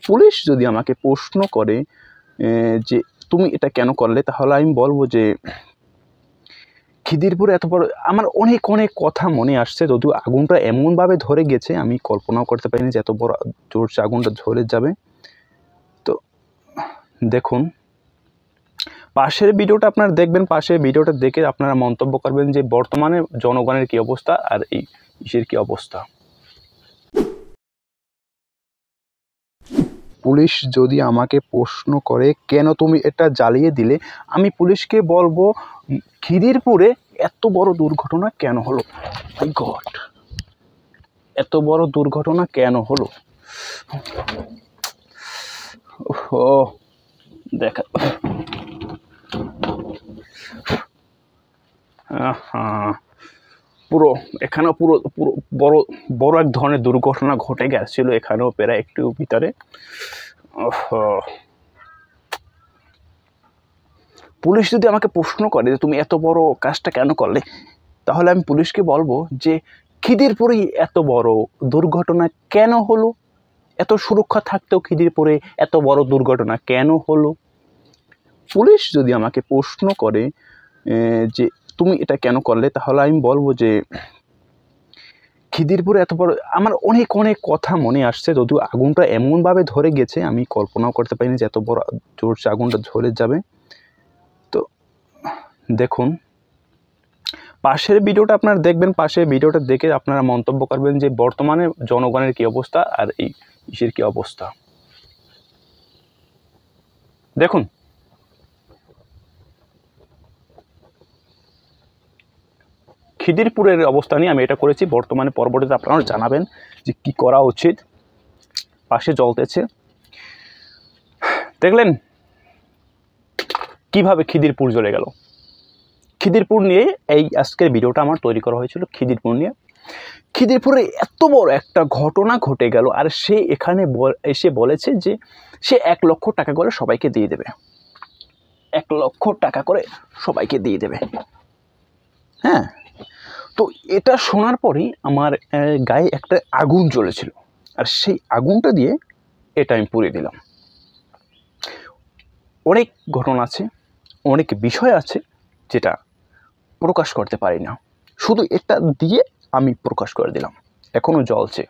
Police যদি আমাকে প্রশ্ন করে যে তুমি এটা কেন করলে, তাহলে আমি বলবো যে খিদিরপুরে এত বড়, আমার অনেক অনেক কথা মনে আসছে, যদিও আগুনটা এমনভাবে ধরে গেছে আমি কল্পনাও করতে পারিনি যে এত বড় জোরসে আগুনটা ধরে যাবে। তো দেখুন পাশের ভিডিওটা আপনারা দেখবেন, পাশের ভিডিওটা দেখে আপনারা মন্তব্য করবেন যে বর্তমানে জনগণের কী অবস্থা আর এই ইসের কী অবস্থা। পুলিশ যদি আমাকে প্রশ্ন করে কেন তুমি এটা জ্বালিয়ে দিলে, আমি পুলিশকে বলবো খিদিরপুরে এত বড় দুর্ঘটনা কেন হলো, মাই গড, এত বড় দুর্ঘটনা কেন হলো। ও দেখা পুরো এখানেও পুরো পুরো বড় বড় এক ধরনের দুর্ঘটনা ঘটে গেছিল এখানেও প্রায় একটু ভিতরে। পুলিশ যদি আমাকে প্রশ্ন করে যে তুমি এত বড় কাজটা কেন করলে, তাহলে আমি পুলিশকে বলবো যে খিদিরপুরে এত বড় দুর্ঘটনা কেন হলো, এত সুরক্ষা থাকতেও খিদিরপুরে এত বড় দুর্ঘটনা কেন হলো। পুলিশ যদি আমাকে প্রশ্ন করে যে তুমি এটা কেন করলে, তাহলে আমি বলবো যে খিদিরপুরে এত বড়, আমার অনেক অনেক কথা মনে আসছে, যদিও আগুনটা এমনভাবে ধরে গেছে আমি কল্পনাও করতে পারিনি যে এত বড় জোরসে আগুনটা ধরে যাবে। তো দেখুন পাশের ভিডিওটা আপনারা দেখবেন, পাশের ভিডিওটা দেখে আপনারা মন্তব্য করবেন যে বর্তমানে জনগণের কী অবস্থা আর এই ইসের কী অবস্থা। দেখুন খিদিরপুরের অবস্থা নিয়ে আমি এটা করেছি, বর্তমানে পরবর্তীতে আপনারা জানাবেন যে কি করা উচিত। পাশে জ্বলতেছে, দেখলেন কিভাবে খিদিরপুর জ্বলে গেল। খিদিরপুর নিয়ে এই আজকের ভিডিওটা আমার তৈরি করা হয়েছিল, খিদিরপুর নিয়ে। খিদিরপুরে এত বড় একটা ঘটনা ঘটে গেল, আর সে এখানে এসে বলেছে যে সে 1 লক্ষ টাকা করে সবাইকে দিয়ে দেবে, 1 লক্ষ টাকা করে সবাইকে দিয়ে দেবে। হ্যাঁ, তো এটা শোনার পরেই আমার গায়ে একটা আগুন জ্বলেছিল, আর সেই আগুনটা দিয়ে এটা আমি পুড়িয়ে দিলাম। অনেক ঘটনা আছে, অনেক বিষয় আছে যেটা প্রকাশ করতে পারি না, শুধু এটা দিয়ে আমি প্রকাশ করে দিলাম, এখনও জ্বলছে।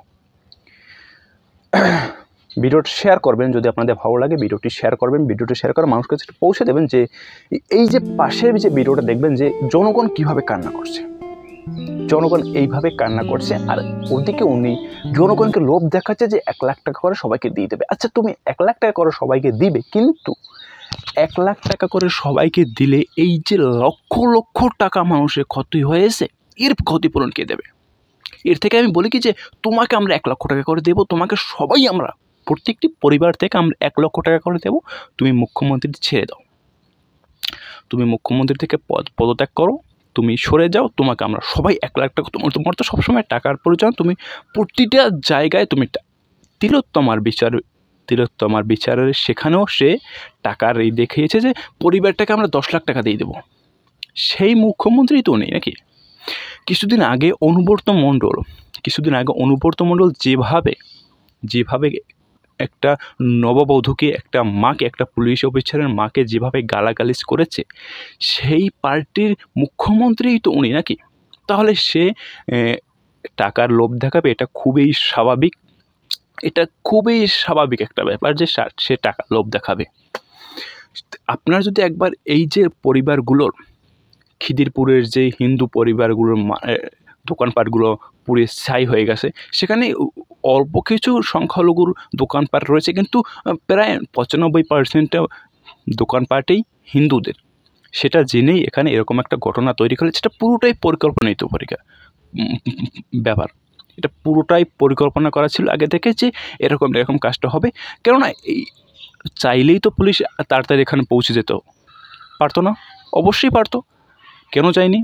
ভিডিওটি শেয়ার করবেন যদি আপনাদের ভালো লাগে, ভিডিওটি শেয়ার করবেন, ভিডিওটি শেয়ার করে মানুষের কাছে পৌঁছে দেবেন যে এই যে পাশের যে ভিডিওটা দেখবেন যে জনগণ কিভাবে কান্না করছে, জনগণ এইভাবে কান্না করছে, আর ওদিকে উনি জনগণকে লোভ দেখাচ্ছে যে 1 লাখ টাকা করে সবাইকে দিয়ে দেবে। আচ্ছা তুমি 1 লাখ টাকা করে সবাইকে দিবে, কিন্তু 1 লাখ টাকা করে সবাইকে দিলে এই যে লক্ষ লক্ষ টাকা মানুষের ক্ষতি হয়েছে, এর ক্ষতিপূরণ কে দেবে? এর থেকে আমি বলি কি যে তোমাকে আমরা 1 লক্ষ টাকা করে দেবো, তোমাকে সবাই আমরা প্রত্যেকটি পরিবার থেকে আমরা 1 লক্ষ টাকা করে দেবো, তুমি মুখ্যমন্ত্রী ছেড়ে দাও, তুমি মুখ্যমন্ত্রী থেকে পদত্যাগ করো, তুমি সরে যাও, তোমাকে আমরা সবাই 1 লাখ টাকা, তোমার তো সবসময় টাকার প্রয়োজন, তুমি প্রতিটা জায়গায় তুমি তিলোত্তমার বিচারের সেখানেও সে টাকার এই দেখিয়েছে যে পরিবারটাকে আমরা 10 লাখ টাকা দিয়ে দেবো। সেই মুখ্যমন্ত্রী তো নেই নাকি। কিছুদিন আগে অনুব্রত মণ্ডল যেভাবে একটা নববধূকে, একটা মাকে, একটা পুলিশ অফিসারের মাকে যেভাবে গালাগালিজ করেছে, সেই পার্টির মুখ্যমন্ত্রীই তো উনি নাকি। তাহলে সে টাকার লোভ দেখাবে, এটা খুবই স্বাভাবিক, এটা খুবই স্বাভাবিক একটা ব্যাপার যে সে টাকার লোভ দেখাবে। আপনার যদি একবার এই যে পরিবারগুলোর, খিদিরপুরের যে হিন্দু পরিবারগুলোর দোকানপাটগুলো পুড়ে ছাই হয়ে গেছে, সেখানে অল্প কিছু সংখ্যালঘুর দোকানপাট রয়েছে, কিন্তু প্রায় 95% দোকানপাটেই হিন্দুদের। সেটা জেনেই এখানে এরকম একটা ঘটনা তৈরি করে, সেটা পুরোটাই পরিকল্পনিত ব্যাপার। এটা পুরোটাই পরিকল্পনা করা ছিল আগে থেকে যে এরকম কাজটা হবে। কেননা এই চাইলেই তো পুলিশ তাড়াতাড়ি এখানে পৌঁছে যেত পারতো না? অবশ্যই পারতো। কেন যায়নি?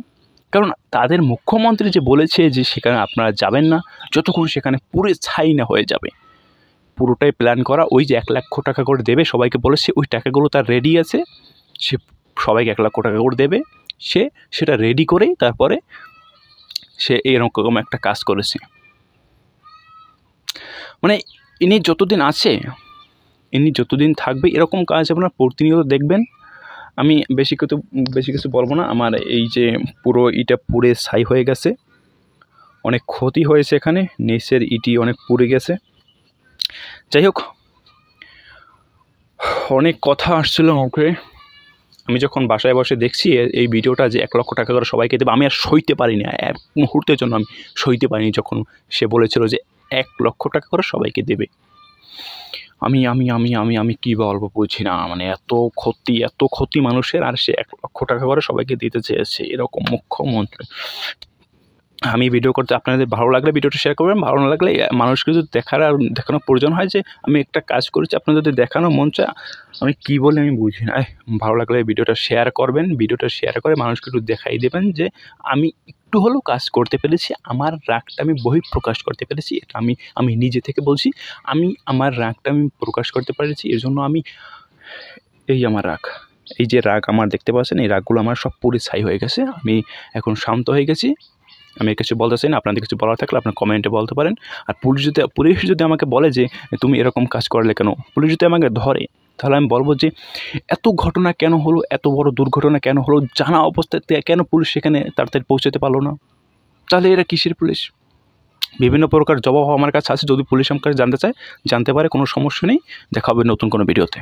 কারণ তাদের মুখ্যমন্ত্রী যে বলেছে যে সেখানে আপনারা যাবেন না যতক্ষণ সেখানে পুরো ছাই না হয়ে যাবে। পুরোটাই প্ল্যান করা। ওই যে 1 লক্ষ টাকা করে দেবে সবাইকে বলেছে, ওই টাকাগুলো তার রেডি আছে, সে সবাইকে 1 লক্ষ টাকা করে দেবে, সে সেটা রেডি করেই তারপরে সে এরকম একটা কাজ করেছে। মানে ইনি যতদিন আছে ইনি যতদিন থাকবে এরকম কাজ আপনারা প্রতিনিয়ত দেখবেন। আমি বেশি কিছু বলবো না। আমার এই যে পুরো ইটা পুড়ে ছাই হয়ে গেছে, অনেক ক্ষতি হয়েছে, এখানে নিচের ইটি অনেক পুড়ে গেছে। যাই হোক, অনেক কথা আসছিল ওকে। আমি যখন বাসায় বসে দেখছি এই ভিডিওটা যে 1 লক্ষ টাকা করে সবাইকে দেবে, আমি আর সইতে পারিনি, এক মুহূর্তের জন্য আমি সইতে পারিনি যখন সে বলেছিল যে 1 লক্ষ টাকা করে সবাইকে দেবে। আমি আমি আমি আমি আমি কী বলবো বুঝি না, মানে এত ক্ষতি মানুষের, আর সে 1 লক্ষ টাকা করে সবাইকে দিতে চেয়েছে, এরকম মুখ্যমন্ত্রী। আমি ভিডিও করতে আপনাদের ভালো লাগলে ভিডিওটা শেয়ার করবেন, ভালো না লাগলে মানুষকে যদি দেখানোর প্রয়োজন হয় যে আমি একটা কাজ করেছি, আপনার যদি দেখানোর মন চায়, আমি কী বলি আমি বুঝি না। ভালো লাগলে ভিডিওটা শেয়ার করবেন, ভিডিওটা শেয়ার করে মানুষকে একটু দেখাই দেবেন যে আমি একটু হলেও কাজ করতে পেরেছি, আমার রাগটা আমি বহিঃপ্রকাশ করতে পেরেছি। এটা আমি নিজে থেকে বলছি, আমি আমার রাগটা আমি প্রকাশ করতে পেরেছি। এর জন্য আমি এই আমার রাগ, এই যে রাগ আমার দেখতে পাচ্ছেন, এই রাগগুলো আমার সব পুড়ে ছাই হয়ে গেছে। আমি এখন শান্ত হয়ে গেছি। আমি কিছু বলতে চাই না, আপনাদের কিছু বলার থাকলে আপনার কমেন্টে বলতে পারেন। আর পুলিশ যদি আমাকে বলে যে তুমি এরকম কাজ করলে কেন, পুলিশ যদি আমাকে ধরে, তাহলে আমি বলবো যে এত ঘটনা কেন হলো, এত বড় দুর্ঘটনা কেন হলো, জানা অবস্থায় কেন পুলিশ সেখানে তাড়াতাড়ি পৌঁছাতে পারলো না? তাহলে এরা কিসের পুলিশ? বিভিন্ন প্রকার জবাব আমার কাছে আছে, যদি পুলিশ আমার কাছে জানতে চায় জানতে পারে, কোনো সমস্যা নেই। দেখা হবে নতুন কোনো ভিডিওতে।